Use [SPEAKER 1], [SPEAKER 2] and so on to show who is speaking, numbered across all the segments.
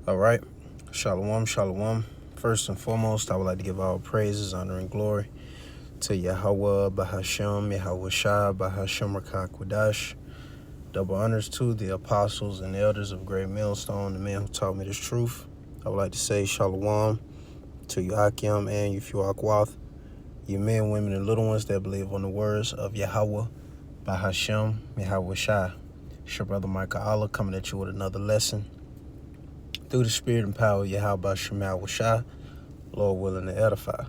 [SPEAKER 1] All right. Shalom, shalom. First and foremost, I would like to give all praises, honor, and glory to Yahweh, Bahashem, Yahweh Shah, Bahashem Rakah Kwadash. Double honors to the apostles and elders of Great Millstone, the men who taught me this truth. I would like to say shalom to Yahakim and Yufuakwath, you men, women, and little ones that believe on the words of Yahweh, Bahashem, Yahweh Shah. It's your brother Michael Allah coming at you with another lesson through the spirit and power of Yahweh Shema Shah, Lord willing to edify.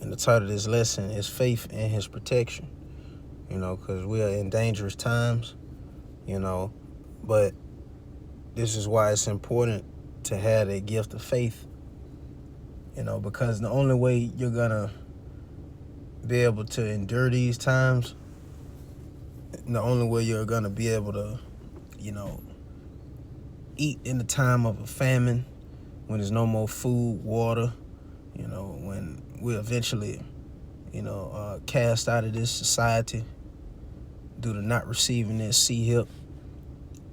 [SPEAKER 1] And the title of this lesson is Faith in His Protection. Because we are in dangerous times, but this is why it's important to have a gift of faith, because the only way you're going to be able to endure these times, the only way you're going to be able to, eat in the time of a famine, when there's no more food, water, when we eventually, cast out of this society due to not receiving this C-HIP,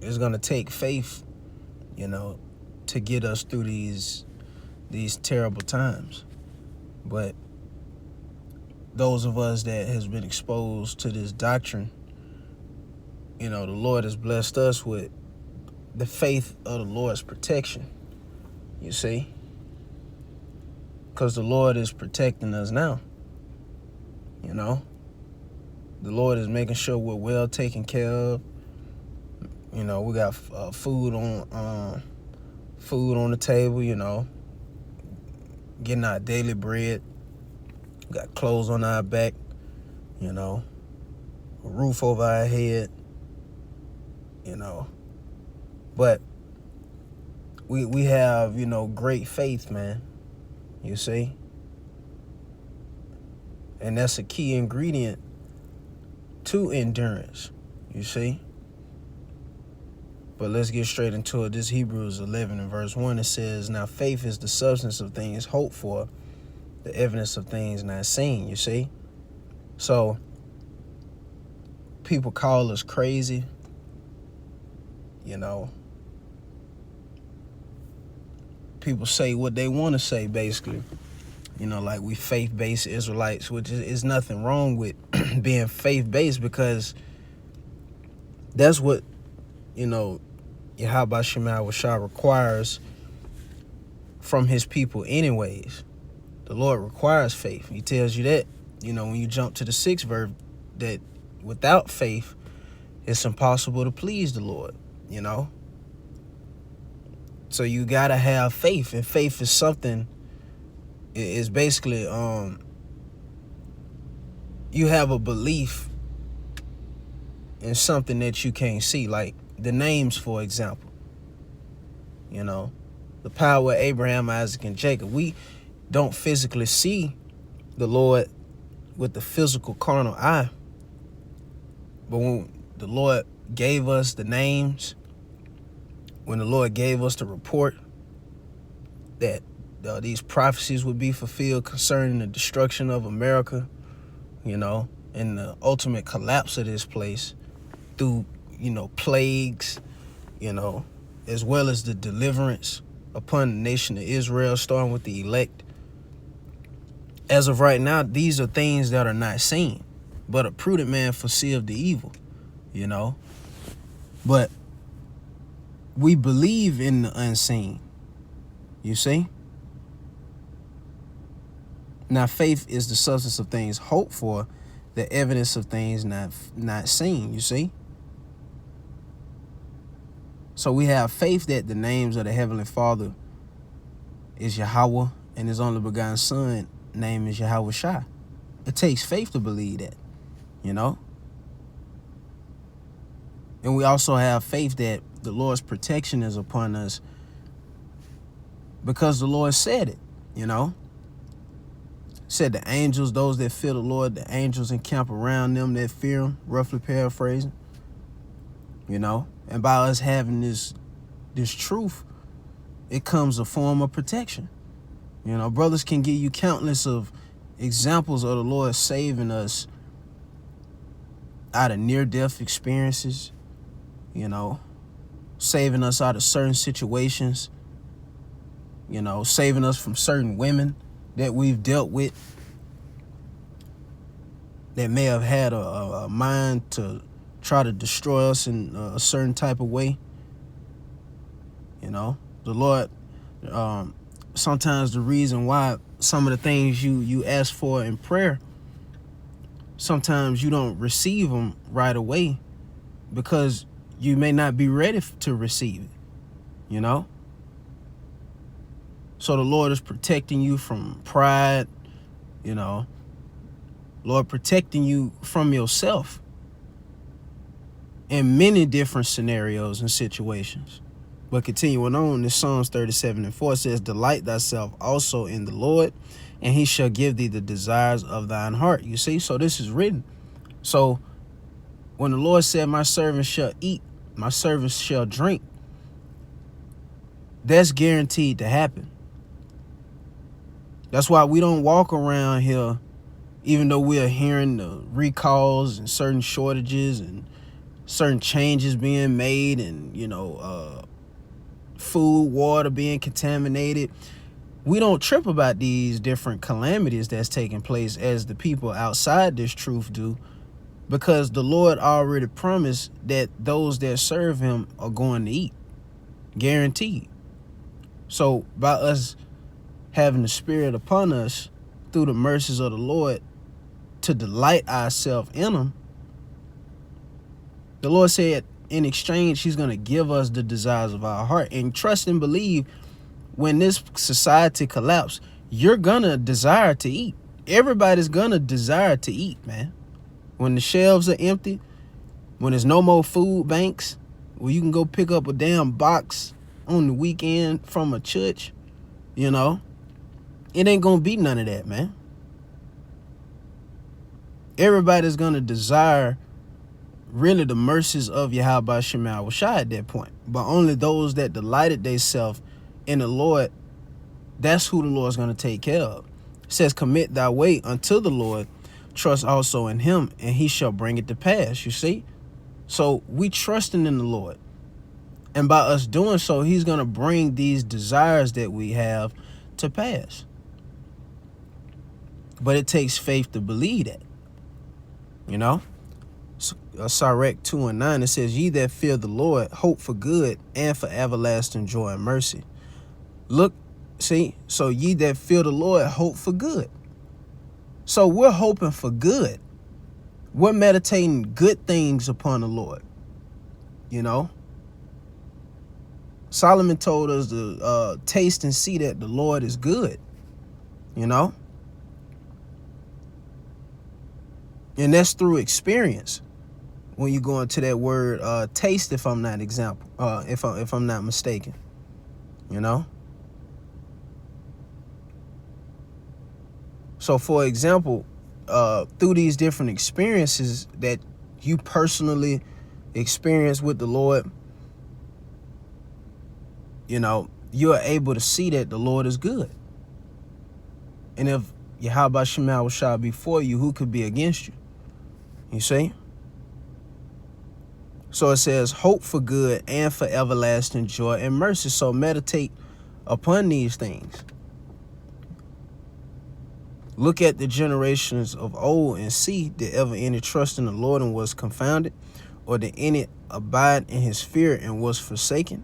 [SPEAKER 1] it's going to take faith, to get us through these terrible times. But those of us that has been exposed to this doctrine, the Lord has blessed us with the faith of the Lord's protection, you see, because the Lord is protecting us now. The Lord is making sure we're well taken care of. We got food on the table, getting our daily bread. We got clothes on our back, a roof over our head, But we have, great faith, man, you see? And that's a key ingredient to endurance, you see? But let's get straight into it. This Hebrews 11 and verse 1, it says, "Now faith is the substance of things hoped for, the evidence of things not seen," you see? So people call us crazy, People say what they want to say, basically. Like we faith-based Israelites, which is nothing wrong with being faith-based, because that's what, Yahweh Shema Shah requires from his people anyways. The Lord requires faith. He tells you that, when you jump to the 6th verse, that without faith, it's impossible to please the Lord, So you gotta have faith, and faith is something, is basically, you have a belief in something that you can't see, like the names, for example. The power of Abraham, Isaac, and Jacob. We don't physically see the Lord with the physical carnal eye, but when the Lord gave us the names, when the Lord gave us the report that these prophecies would be fulfilled concerning the destruction of America, and the ultimate collapse of this place through, plagues, as well as the deliverance upon the nation of Israel, starting with the elect. As of right now, these are things that are not seen, but a prudent man foreseeth the evil, But we believe in the unseen, you see? Now, faith is the substance of things hoped for, the evidence of things not seen, you see? So we have faith that the names of the Heavenly Father is Yahweh, and His only begotten Son name is Yahweh Shah. It takes faith to believe that, And we also have faith that the Lord's protection is upon us because the Lord said it, Said the angels, those that fear the Lord, the angels encamp around them that fear Him, roughly paraphrasing, And by us having this truth, it comes a form of protection. Brothers can give you countless of examples of the Lord saving us out of near-death experiences, saving us out of certain situations, you know, saving us from certain women that we've dealt with that may have had a mind to try to destroy us in a certain type of way. You know, the Lord, sometimes the reason why some of the things you ask for in prayer, sometimes you don't receive them right away because you may not be ready to receive it, you know? So the Lord is protecting you from pride, you know, Lord protecting you from yourself in many different scenarios and situations. But continuing on, this Psalms 37:4 says, delight thyself also in the Lord, and he shall give thee the desires of thine heart. You see, so this is written. So when the Lord said, my servants shall eat, my servants shall drink, that's guaranteed to happen. That's why we don't walk around here, even though we are hearing the recalls and certain shortages and certain changes being made and, you know, food, water being contaminated. We don't trip about these different calamities that's taking place as the people outside this truth do, because the Lord already promised that those that serve him are going to eat, guaranteed. So by us having the Spirit upon us through the mercies of the Lord to delight ourselves in him, the Lord said in exchange, he's going to give us the desires of our heart. And trust and believe, when this society collapses, you're going to desire to eat. Everybody's going to desire to eat, man. When the shelves are empty, when there's no more food banks, where you can go pick up a damn box on the weekend from a church, you know, it ain't going to be none of that, man. Everybody's going to desire really the mercies of Yahweh Shemai Shai at that point. But only those that delighted themselves in the Lord, that's who the Lord's going to take care of. It says, commit thy way unto the Lord, trust also in him, and he shall bring it to pass. You see? So we trusting in the Lord. And by us doing so, he's going to bring these desires that we have to pass. But it takes faith to believe that. You know? Sirach 2:9, it says, ye that fear the Lord, hope for good and for everlasting joy and mercy. Look, see, so ye that fear the Lord, hope for good. So we're hoping for good. We're meditating good things upon the Lord. You know, Solomon told us to taste and see that the Lord is good. You know, and that's through experience. When you go into that word taste, if I'm not if I'm not mistaken, you know. So for example, through these different experiences that you personally experience with the Lord, you know, you are able to see that the Lord is good. And if Yahweh Shemai Shai be for you, who could be against you? You see? So it says, hope for good and for everlasting joy and mercy. So meditate upon these things. Look at the generations of old and see, did ever any trust in the Lord and was confounded? Or did any abide in his fear and was forsaken?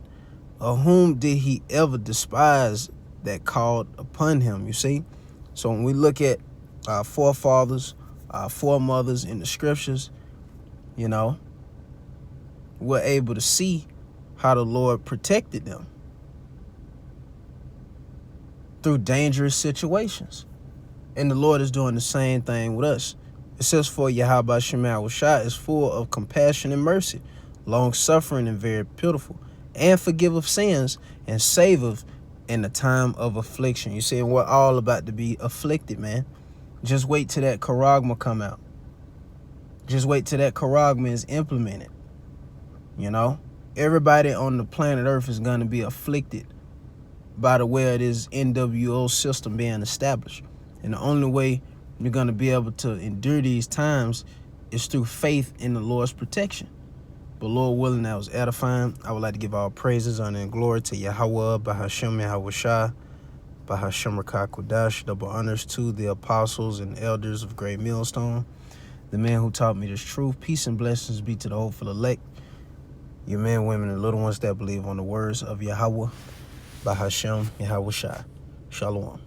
[SPEAKER 1] Or whom did he ever despise that called upon him? You see? So when we look at our forefathers, our foremothers in the scriptures, you know, we're able to see how the Lord protected them through dangerous situations. And the Lord is doing the same thing with us. It says, for Yahweh Shemai Shai is full of compassion and mercy, long-suffering and very pitiful, and forgiveth sins, and saveth in the time of affliction. You see, we're all about to be afflicted, man. Just wait till that charagma come out. Just wait till that charagma is implemented. You know, everybody on the planet Earth is going to be afflicted by the way of this NWO system being established. And the only way you're going to be able to endure these times is through faith in the Lord's protection. But Lord willing, that was edifying. I would like to give all praises, honor, and glory to Yahweh, Bahashem, Yahweh Shai. Bahashem Rakak Double honors to the apostles and elders of Great Millstone, the man who taught me this truth. Peace and blessings be to the hopeful elect, your men, women, and little ones that believe on the words of Yahweh, Bahashem Yahweh Shai. Shalom.